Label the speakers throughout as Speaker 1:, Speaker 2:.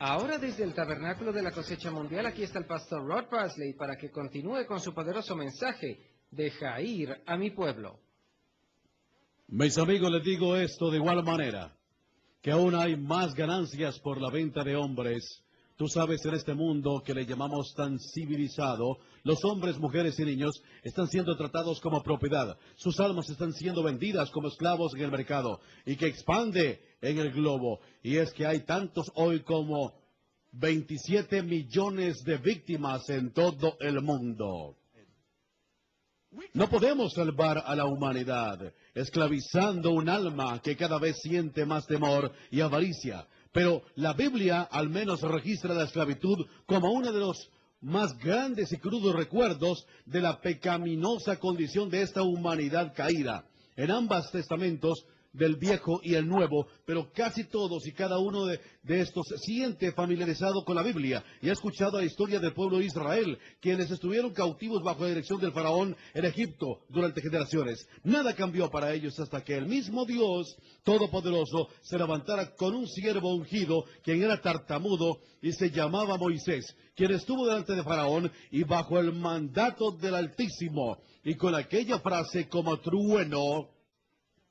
Speaker 1: Ahora desde el Tabernáculo de la Cosecha Mundial, aquí está el pastor Rod Parsley para que continúe con su poderoso mensaje, Deja ir a mi pueblo.
Speaker 2: Mis amigos, les digo esto de igual manera, que aún hay más ganancias por la venta de hombres. Tú sabes, en este mundo que le llamamos tan civilizado, los hombres, mujeres y niños están siendo tratados como propiedad. Sus almas están siendo vendidas como esclavos en el mercado y que expande en el globo. Y es que hay tantos hoy como 27 millones de víctimas en todo el mundo. No podemos salvar a la humanidad esclavizando un alma que cada vez siente más temor y avaricia. Pero la Biblia al menos registra la esclavitud como uno de los más grandes y crudos recuerdos de la pecaminosa condición de esta humanidad caída. En ambos testamentos, del Viejo y el Nuevo, pero casi todos y cada uno de estos se siente familiarizado con la Biblia y ha escuchado la historia del pueblo de Israel, quienes estuvieron cautivos bajo la dirección del faraón en Egipto durante generaciones. Nada cambió para ellos hasta que el mismo Dios Todopoderoso se levantara con un siervo ungido, quien era tartamudo y se llamaba Moisés, quien estuvo delante de faraón y bajo el mandato del Altísimo, y con aquella frase como trueno: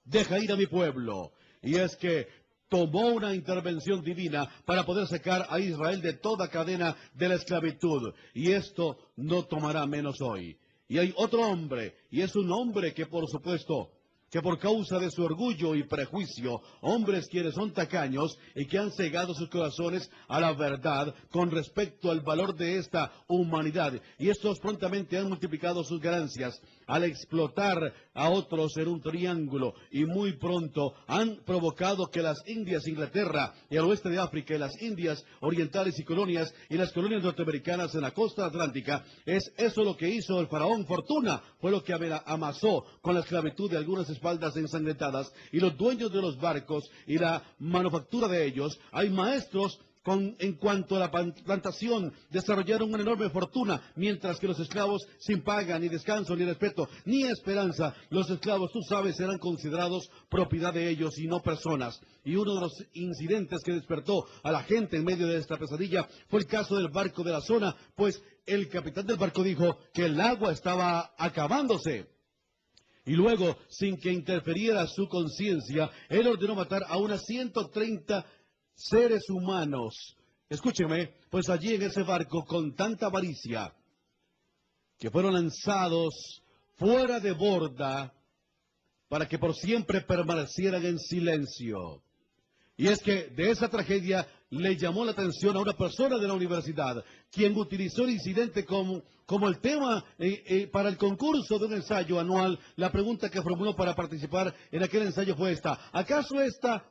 Speaker 2: deja ir a mi pueblo. Y es que tomó una intervención divina para poder sacar a Israel de toda cadena de la esclavitud. Y esto no tomará menos hoy. Y hay otro hombre, y es un hombre que por supuesto, que por causa de su orgullo y prejuicio, hombres quienes son tacaños y que han cegado sus corazones a la verdad con respecto al valor de esta humanidad. Y estos prontamente han multiplicado sus ganancias al explotar a otros en un triángulo, y muy pronto han provocado que las Indias, Inglaterra y el oeste de África, y las Indias orientales y las colonias norteamericanas en la costa atlántica, es eso lo que hizo el faraón Fortuna, fue lo que amasó con la esclavitud de algunas espaldas ensangrentadas, y los dueños de los barcos y la manufactura de ellos. Hay maestros en cuanto a la plantación, desarrollaron una enorme fortuna, mientras que los esclavos, sin paga, ni descanso, ni respeto, ni esperanza, los esclavos, tú sabes, eran considerados propiedad de ellos y no personas. Y uno de los incidentes que despertó a la gente en medio de esta pesadilla fue el caso del barco de la zona, pues el capitán del barco dijo que el agua estaba acabándose. Y luego, sin que interfiriera su conciencia, él ordenó matar a unas 130 seres humanos. Escúcheme, pues allí en ese barco con tanta avaricia, que fueron lanzados fuera de borda para que por siempre permanecieran en silencio. Y es que de esa tragedia le llamó la atención a una persona de la universidad, quien utilizó el incidente como el tema para el concurso de un ensayo anual. La pregunta que formuló para participar en aquel ensayo fue esta: ¿acaso está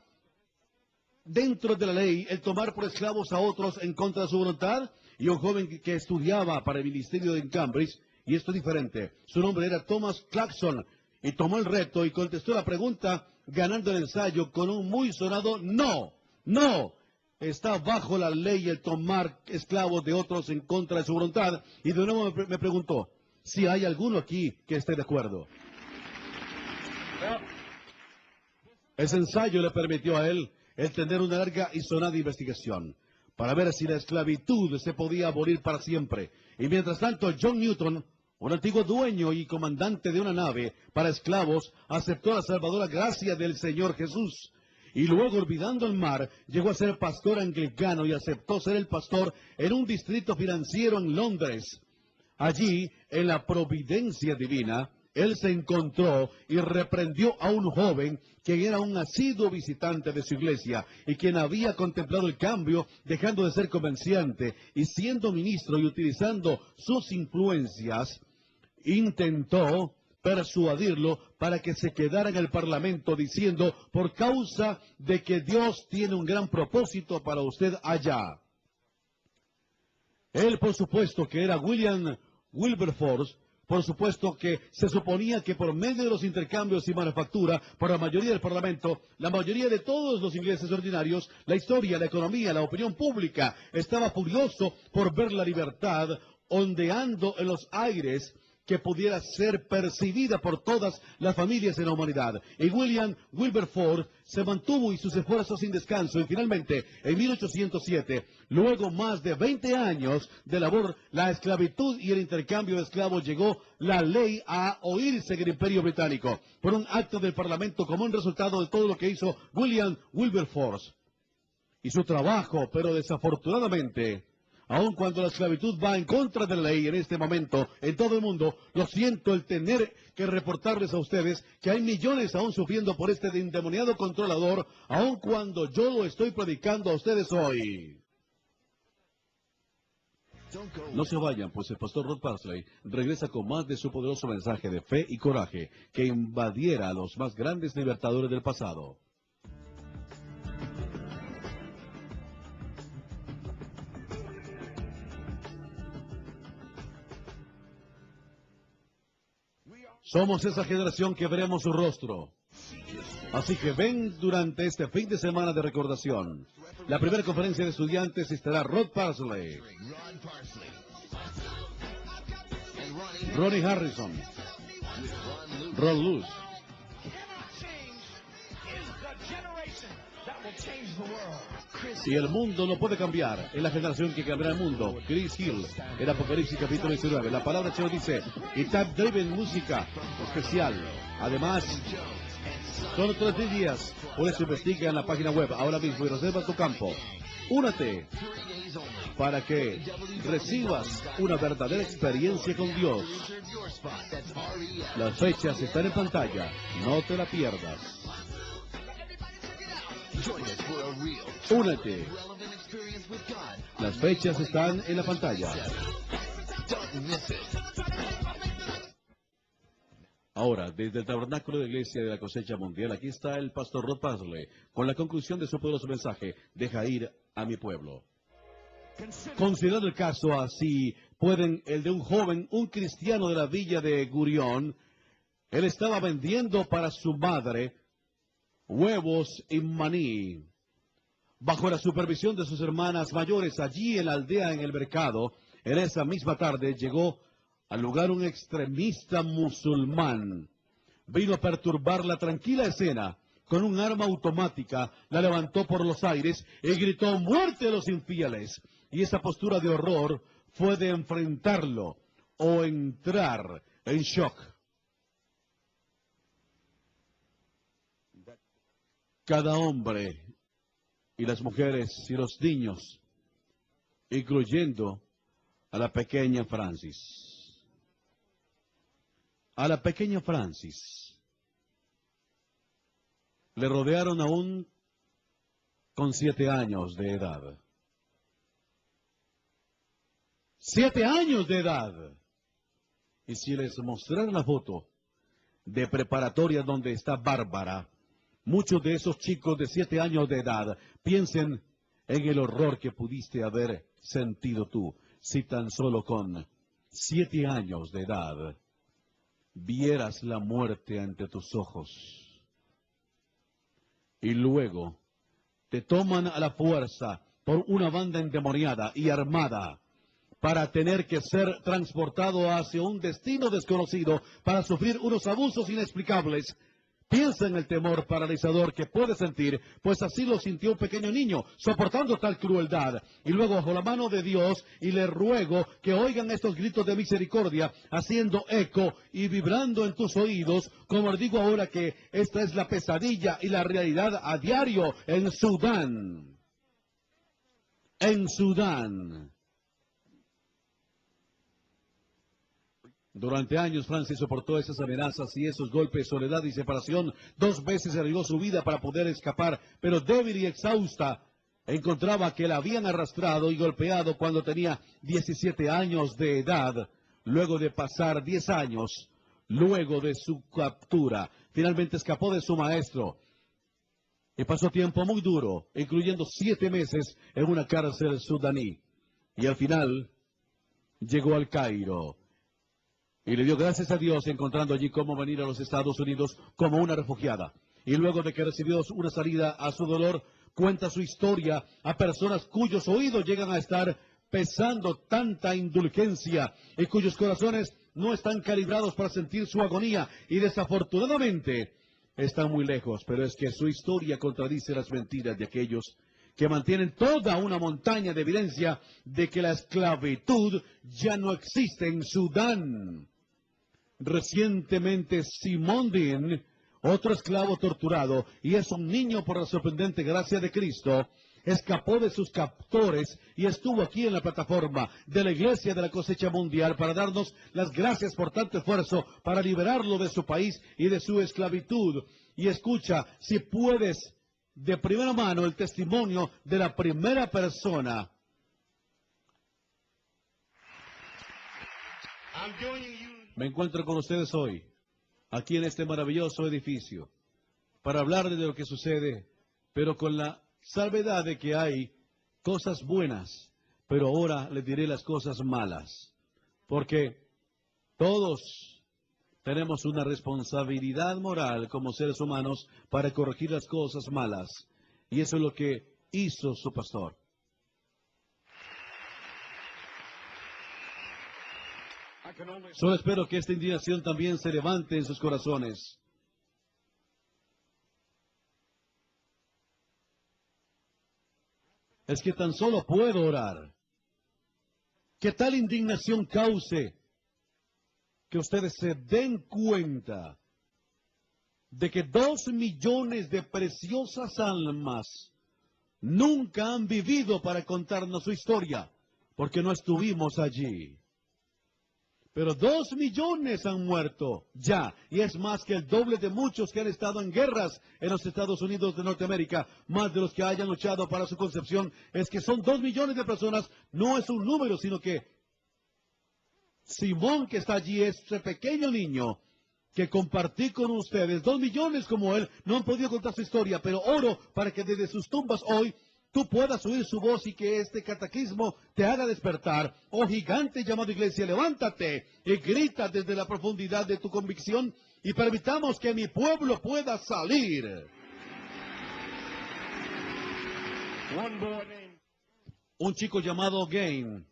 Speaker 2: dentro de la ley el tomar por esclavos a otros en contra de su voluntad? Y un joven que estudiaba para el ministerio de Cambridge, y esto es diferente, su nombre era Thomas Clarkson, y tomó el reto y contestó la pregunta ganando el ensayo con un muy sonado no. No, está bajo la ley el tomar esclavos de otros en contra de su voluntad. Y de nuevo me preguntó si hay alguno aquí que esté de acuerdo. Ese ensayo le permitió a él tener una larga y sonada investigación para ver si la esclavitud se podía abolir para siempre. Y mientras tanto, John Newton, un antiguo dueño y comandante de una nave para esclavos, aceptó la salvadora gracia del Señor Jesús. Y luego, olvidando el mar, llegó a ser pastor anglicano y aceptó ser el pastor en un distrito financiero en Londres. Allí, en la providencia divina, él se encontró y reprendió a un joven que era un asiduo visitante de su iglesia y quien había contemplado el cambio, dejando de ser comerciante y siendo ministro y utilizando sus influencias. Intentó persuadirlo para que se quedara en el parlamento, diciendo: por causa de que Dios tiene un gran propósito para usted allá. Él, por supuesto, que era William Wilberforce, por supuesto que se suponía que por medio de los intercambios y manufactura, por la mayoría del parlamento, la mayoría de todos los ingleses ordinarios, la historia, la economía, la opinión pública, estaba furioso por ver la libertad ondeando en los aires, que pudiera ser percibida por todas las familias en la humanidad. Y William Wilberforce se mantuvo y sus esfuerzos sin descanso, y finalmente, en 1807, luego más de 20 años de labor, la esclavitud y el intercambio de esclavos, llegó la ley a oírse en el Imperio Británico, por un acto del Parlamento como un resultado de todo lo que hizo William Wilberforce y su trabajo. Pero desafortunadamente, aun cuando la esclavitud va en contra de la ley en este momento en todo el mundo, lo siento el tener que reportarles a ustedes que hay millones aún sufriendo por este endemoniado controlador, aun cuando yo lo estoy predicando a ustedes hoy. No se vayan, pues el pastor Rod Parsley regresa con más de su poderoso mensaje de fe y coraje que invadiera a los más grandes libertadores del pasado. Somos esa generación que veremos su rostro. Así que ven durante este fin de semana de recordación. La primera conferencia de estudiantes estará Rod Parsley, Ronnie Harrison, Ron Luz, y el mundo no puede cambiar. Es la generación que cambiará el mundo. Chris Hill, en Apocalipsis capítulo 19. La palabra del Señor dice, y Tap Driven música especial. Además, son 3 días. Por eso investiga en la página web ahora mismo y reserva tu campo. Únete para que recibas una verdadera experiencia con Dios. Las fechas están en pantalla. No te la pierdas. Únete. Las fechas están en la pantalla. Ahora, desde el Tabernáculo de la Iglesia de la Cosecha Mundial, aquí está el pastor Rod Parsley con la conclusión de su poderoso mensaje, deja ir a mi pueblo. Considerando el caso así, pueden el de un joven, un cristiano de la villa de Gurión. Él estaba vendiendo para su madre huevos y maní. Bajo la supervisión de sus hermanas mayores, allí en la aldea, en el mercado, en esa misma tarde llegó al lugar un extremista musulmán. Vino a perturbar la tranquila escena. Con un arma automática la levantó por los aires y gritó muerte a los infieles. Y esa postura de horror fue de enfrentarlo o entrar en shock. Cada hombre y las mujeres y los niños, incluyendo a la pequeña Francis. A la pequeña Francis le rodearon aún con 7 años de edad. 7 años de edad. Y si les mostraran la foto de preparatoria donde está Bárbara, muchos de esos chicos de 7 años de edad piensen en el horror que pudiste haber sentido tú si tan solo con 7 años de edad vieras la muerte ante tus ojos. Y luego te toman a la fuerza por una banda endemoniada y armada para tener que ser transportado hacia un destino desconocido para sufrir unos abusos inexplicables. Piensa en el temor paralizador que puede sentir, pues así lo sintió un pequeño niño, soportando tal crueldad. Y luego bajo la mano de Dios, y le ruego que oigan estos gritos de misericordia, haciendo eco y vibrando en tus oídos, como les digo ahora que esta es la pesadilla y la realidad a diario en Sudán. En Sudán. Durante años Francis soportó esas amenazas y esos golpes, soledad y separación. 2 veces arriesgó su vida para poder escapar, pero débil y exhausta, encontraba que la habían arrastrado y golpeado cuando tenía 17 años de edad. Luego de pasar 10 años, luego de su captura, finalmente escapó de su maestro. Y pasó tiempo muy duro, incluyendo 7 meses en una cárcel sudaní. Y al final llegó al Cairo. Y le dio gracias a Dios encontrando allí cómo venir a los Estados Unidos como una refugiada. Y luego de que recibió una salida a su dolor, cuenta su historia a personas cuyos oídos llegan a estar pesando tanta indulgencia y cuyos corazones no están calibrados para sentir su agonía y desafortunadamente están muy lejos, pero es que su historia contradice las mentiras de aquellos que mantienen toda una montaña de evidencia de que la esclavitud ya no existe en Sudán. Recientemente, Simón Dean, otro esclavo torturado, y es un niño por la sorprendente gracia de Cristo, escapó de sus captores y estuvo aquí en la plataforma de la Iglesia de la Cosecha Mundial para darnos las gracias por tanto esfuerzo para liberarlo de su país y de su esclavitud. Y escucha, si puedes, de primera mano el testimonio de la primera persona. Me encuentro con ustedes hoy, aquí en este maravilloso edificio, para hablarles de lo que sucede, pero con la salvedad de que hay cosas buenas, pero ahora les diré las cosas malas, porque todos tenemos una responsabilidad moral como seres humanos para corregir las cosas malas, y eso es lo que hizo su pastor. Solo espero que esta indignación también se levante en sus corazones. Es que tan solo puedo orar. Que tal indignación cause que ustedes se den cuenta de que 2 millones de preciosas almas nunca han vivido para contarnos su historia, porque no estuvimos allí. Pero 2 millones han muerto ya, y es más que el doble de muchos que han estado en guerras en los Estados Unidos de Norteamérica, más de los que hayan luchado para su concepción. Es que son 2 millones de personas, no es un número, sino que Simón que está allí, ese pequeño niño que compartí con ustedes, 2 millones como él, no han podido contar su historia, pero oro para que desde sus tumbas hoy tú puedas oír su voz y que este catequismo te haga despertar. Oh gigante llamado iglesia, levántate y grita desde la profundidad de tu convicción y permitamos que mi pueblo pueda salir. Un chico llamado Gain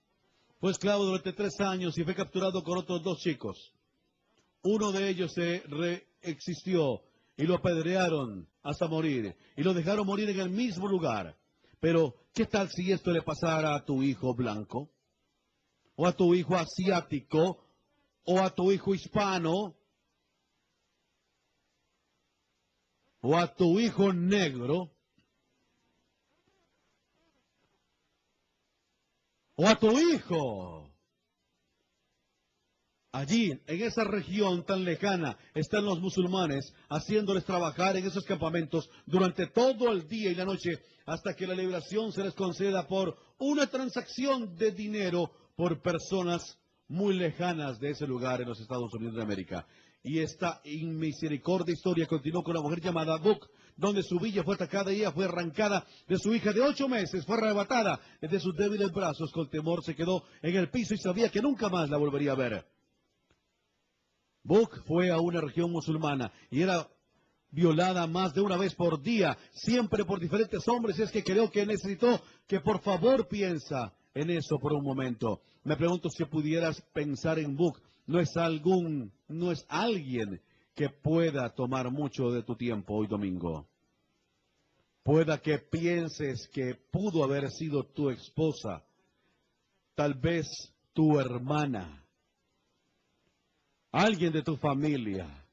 Speaker 2: fue esclavo durante 3 años y fue capturado con otros 2 chicos. Uno de ellos se reexistió y lo apedrearon hasta morir y lo dejaron morir en el mismo lugar. Pero, ¿qué tal si esto le pasara a tu hijo blanco? ¿O a tu hijo asiático? ¿O a tu hijo hispano? ¿O a tu hijo negro? ¿O a tu hijo? Allí, en esa región tan lejana, están los musulmanes haciéndoles trabajar en esos campamentos durante todo el día y la noche hasta que la liberación se les conceda por una transacción de dinero por personas muy lejanas de ese lugar en los Estados Unidos de América. Y esta inmisericordia historia continuó con una mujer llamada Book, donde su villa fue atacada y ella fue arrancada de su hija de 8 meses, fue arrebatada de sus débiles brazos. Con temor se quedó en el piso y sabía que nunca más la volvería a ver. Book fue a una región musulmana y era violada más de una vez por día, siempre por diferentes hombres. Es que creo que necesitó que por favor piensa en eso por un momento. Me pregunto si pudieras pensar en Book. No es alguien que pueda tomar mucho de tu tiempo hoy domingo. Pueda que pienses que pudo haber sido tu esposa, tal vez tu hermana, alguien de tu familia.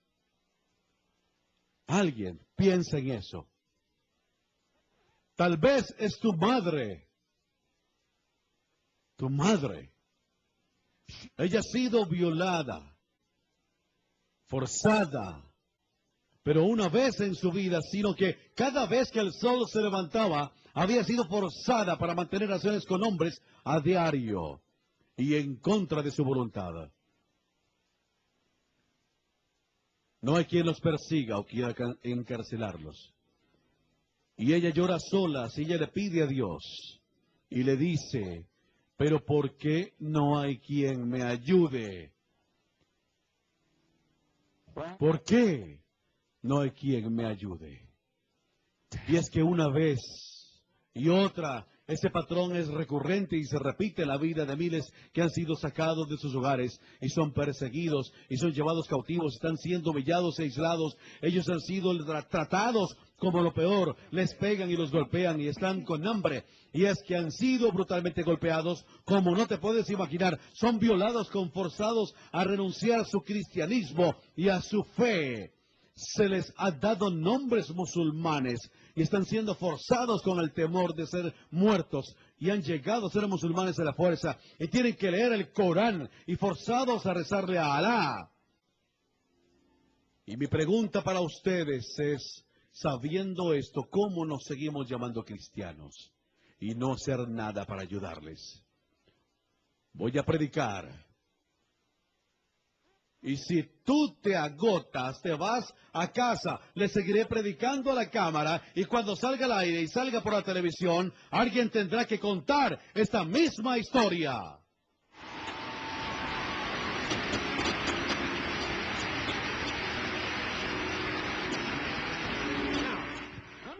Speaker 2: Alguien piensa en eso. Tal vez es tu madre. Tu madre. Ella ha sido violada, forzada, pero una vez en su vida, sino que cada vez que el sol se levantaba, había sido forzada para mantener relaciones con hombres a diario y en contra de su voluntad. No hay quien los persiga o quiera encarcelarlos. Y ella llora sola, y ella le pide a Dios y le dice: pero ¿por qué no hay quien me ayude? ¿Por qué no hay quien me ayude? Y es que una vez y otra Ese patrón es recurrente y se repite en la vida de miles que han sido sacados de sus hogares y son perseguidos y son llevados cautivos, están siendo humillados e aislados. Ellos han sido tratados como lo peor, les pegan y los golpean y están con hambre. Y es que han sido brutalmente golpeados, como no te puedes imaginar. Son violados, forzados a renunciar a su cristianismo y a su fe. Se les ha dado nombres musulmanes y están siendo forzados con el temor de ser muertos y han llegado a ser musulmanes a la fuerza y tienen que leer el Corán y forzados a rezarle a Alá. Y mi pregunta para ustedes es, sabiendo esto, ¿cómo nos seguimos llamando cristianos y no hacer nada para ayudarles? Voy a predicar. Y si tú te agotas, te vas a casa, le seguiré predicando a la cámara y cuando salga al aire y salga por la televisión, alguien tendrá que contar esta misma historia.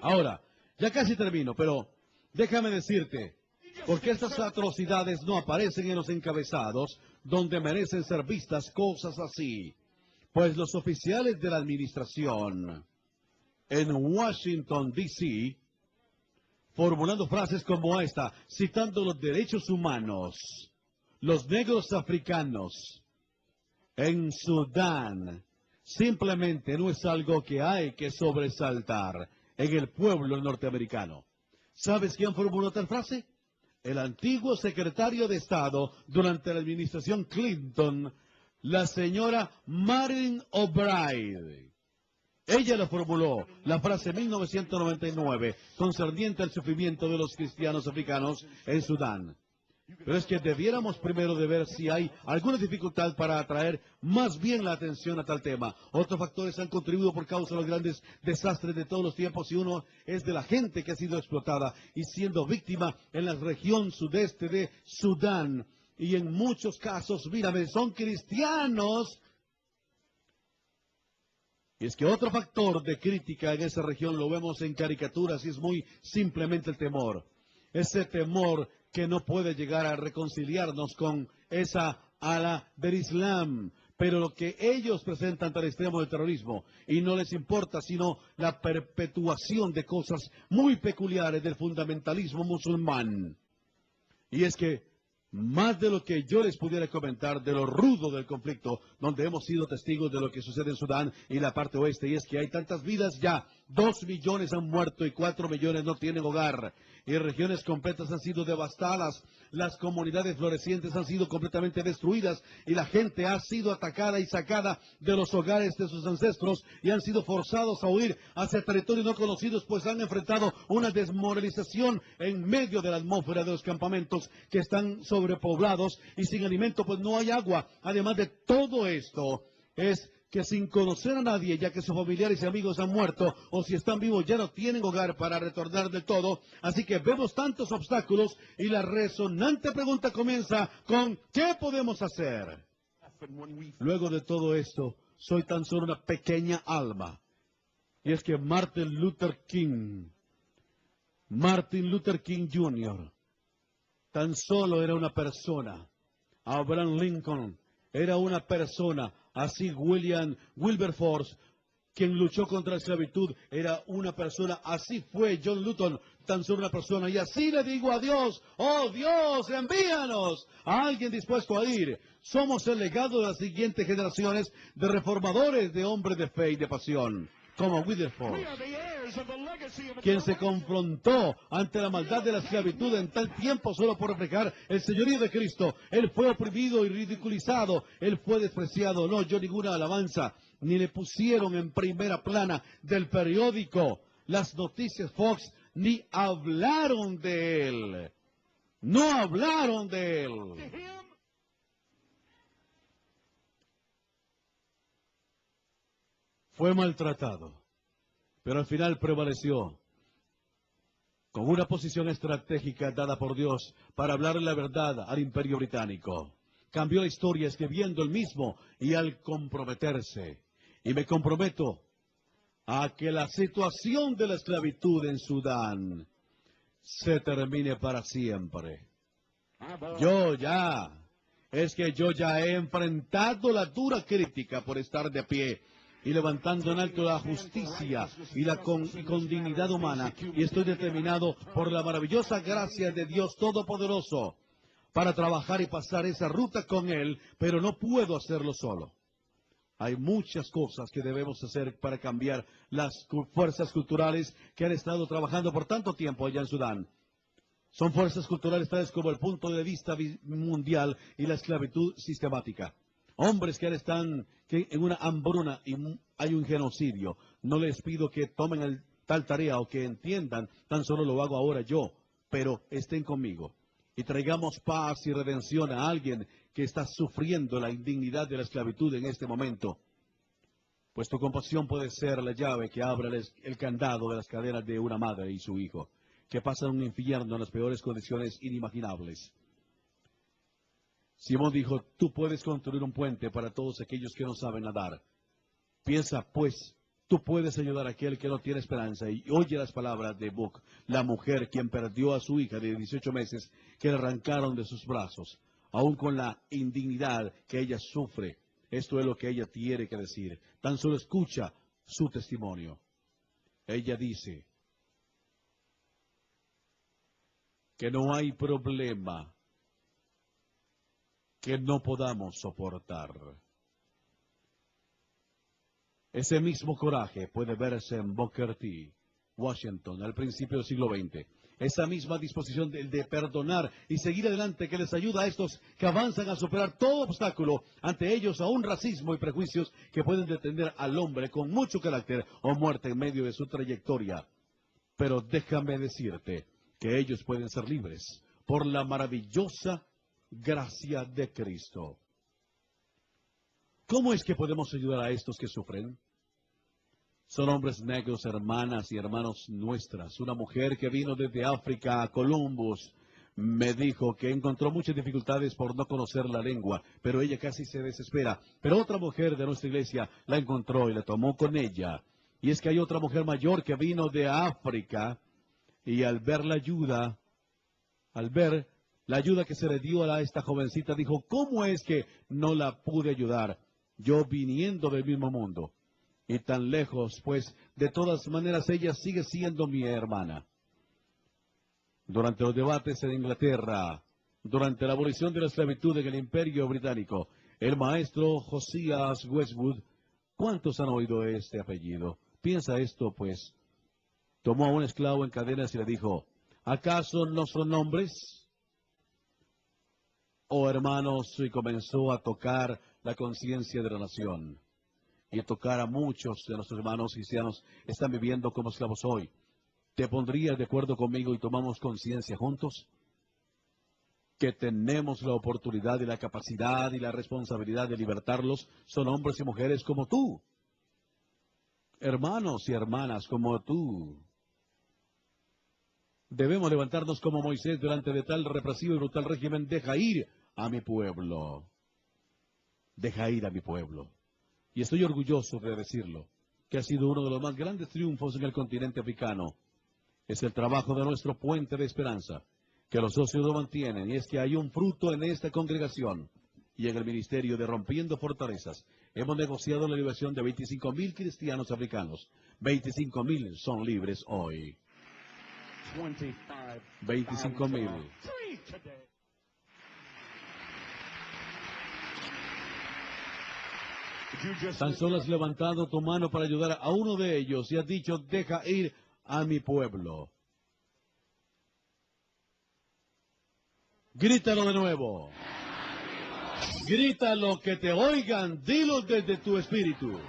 Speaker 2: Ahora, ya casi termino, pero déjame decirte, porque estas atrocidades no aparecen en los encabezados donde merecen ser vistas cosas así. Pues los oficiales de la administración en Washington, D.C., formulando frases como esta, citando los derechos humanos, los negros africanos en Sudán, simplemente no es algo que hay que sobresaltar en el pueblo norteamericano. ¿Sabes quién formuló tal frase? El antiguo secretario de Estado durante la administración Clinton, la señora Madeleine Albright. Ella lo formuló, la frase 1999, concerniente al sufrimiento de los cristianos africanos en Sudán. Pero es que debiéramos primero de ver si hay alguna dificultad para atraer más bien la atención a tal tema. Otros factores han contribuido por causa de los grandes desastres de todos los tiempos y uno es de la gente que ha sido explotada y siendo víctima en la región sudeste de Sudán. Y en muchos casos, mírame, son cristianos. Y es que otro factor de crítica en esa región lo vemos en caricaturas y es muy simplemente el temor. Ese temor que no puede llegar a reconciliarnos con esa ala del Islam, pero lo que ellos presentan al extremo del terrorismo, y no les importa sino la perpetuación de cosas muy peculiares del fundamentalismo musulmán. Y es que más de lo que yo les pudiera comentar de lo rudo del conflicto, donde hemos sido testigos de lo que sucede en Sudán y la parte oeste, y es que hay tantas vidas ya, 2 millones han muerto y 4 millones no tienen hogar, y regiones completas han sido devastadas, las comunidades florecientes han sido completamente destruidas, y la gente ha sido atacada y sacada de los hogares de sus ancestros, y han sido forzados a huir hacia territorios no conocidos, pues han enfrentado una desmoralización en medio de la atmósfera de los campamentos que están sobrepoblados y sin alimento, pues no hay agua. Además de todo esto, es que sin conocer a nadie, ya que sus familiares y amigos han muerto, o si están vivos ya no tienen hogar para retornar del todo. Así que vemos tantos obstáculos y la resonante pregunta comienza con ¿qué podemos hacer? Luego de todo esto, soy tan solo una pequeña alma. Y es que Martin Luther King Jr., tan solo era una persona. Abraham Lincoln era una persona. Así Wilberforce, quien luchó contra la esclavitud, era una persona. Así fue John Newton, tan solo una persona. Y así le digo a Dios, oh Dios, envíanos a alguien dispuesto a ir. Somos el legado de las siguientes generaciones de reformadores, de hombres de fe y de pasión, como Wilberforce, quien se confrontó ante la maldad de la esclavitud en tal tiempo solo por reflejar el señorío de Cristo. Él fue oprimido y ridiculizado, él fue despreciado, no oyó ninguna alabanza, ni le pusieron en primera plana del periódico, las noticias Fox, ni hablaron de él. No hablaron de él. Fue maltratado, pero al final prevaleció con una posición estratégica dada por Dios para hablar la verdad al Imperio Británico. Cambió la historia escribiendo el mismo y al comprometerse. Y me comprometo a que la situación de la esclavitud en Sudán se termine para siempre. Es que yo ya he enfrentado la dura crítica por estar de pie y levantando en alto la justicia y con dignidad humana, y estoy determinado por la maravillosa gracia de Dios Todopoderoso para trabajar y pasar esa ruta con Él, pero no puedo hacerlo solo. Hay muchas cosas que debemos hacer para cambiar las fuerzas culturales que han estado trabajando por tanto tiempo allá en Sudán. Son fuerzas culturales tales como el punto de vista mundial y la esclavitud sistemática. Hombres que ahora están en una hambruna y hay un genocidio. No les pido que tomen tal tarea o que entiendan, tan solo lo hago ahora yo, pero estén conmigo. Y traigamos paz y redención a alguien que está sufriendo la indignidad de la esclavitud en este momento. Pues tu compasión puede ser la llave que abra el candado de las cadenas de una madre y su hijo, que pasan un infierno en las peores condiciones inimaginables. Simón dijo, tú puedes construir un puente para todos aquellos que no saben nadar. Piensa, pues, tú puedes ayudar a aquel que no tiene esperanza. Y oye las palabras de Buck, la mujer quien perdió a su hija de 18 meses, que le arrancaron de sus brazos, aún con la indignidad que ella sufre. Esto es lo que ella tiene que decir. Tan solo escucha su testimonio. Ella dice que no hay problema que no podamos soportar. Ese mismo coraje puede verse en Booker T. Washington, al principio del siglo XX. Esa misma disposición de perdonar y seguir adelante que les ayuda a estos que avanzan a superar todo obstáculo, ante ellos aún racismo y prejuicios que pueden detener al hombre con mucho carácter o muerte en medio de su trayectoria. Pero déjame decirte que ellos pueden ser libres por la maravillosa gracia de Cristo. ¿Cómo es que podemos ayudar a estos que sufren? Son hombres negros, hermanas y hermanos nuestras. Una mujer que vino desde África a Columbus me dijo que encontró muchas dificultades por no conocer la lengua, pero ella casi se desespera. Pero otra mujer de nuestra iglesia la encontró y la tomó con ella. Y es que hay otra mujer mayor que vino de África y al ver la ayuda que se le dio a esta jovencita, dijo, ¿cómo es que no la pude ayudar? Yo viniendo del mismo mundo y tan lejos, pues de todas maneras ella sigue siendo mi hermana. Durante los debates en Inglaterra, durante la abolición de la esclavitud en el Imperio Británico, el maestro Josias Westwood, ¿cuántos han oído este apellido? Piensa esto, pues. Tomó a un esclavo en cadenas y le dijo, ¿acaso no son hombres? Oh, hermanos, y comenzó a tocar la conciencia de la nación y a tocar a muchos de nuestros hermanos cristianos que están viviendo como esclavos hoy. ¿Te pondrías de acuerdo conmigo y tomamos conciencia juntos? Que tenemos la oportunidad y la capacidad y la responsabilidad de libertarlos. Son hombres y mujeres como tú. Hermanos y hermanas como tú. Debemos levantarnos como Moisés delante de tal represivo y brutal régimen. Deja ir a mi pueblo. Deja ir a mi pueblo. Y estoy orgulloso de decirlo, que ha sido uno de los más grandes triunfos en el continente africano. Es el trabajo de nuestro puente de esperanza, que los socios lo mantienen, y es que hay un fruto en esta congregación y en el ministerio de Rompiendo Fortalezas. Hemos negociado la liberación de 25,000 cristianos africanos. 25,000 son libres hoy. 25,000. Tan solo has levantado tu mano para ayudar a uno de ellos y has dicho, deja ir a mi pueblo. Grítalo de nuevo. Grítalo, que te oigan, dilo desde tu espíritu.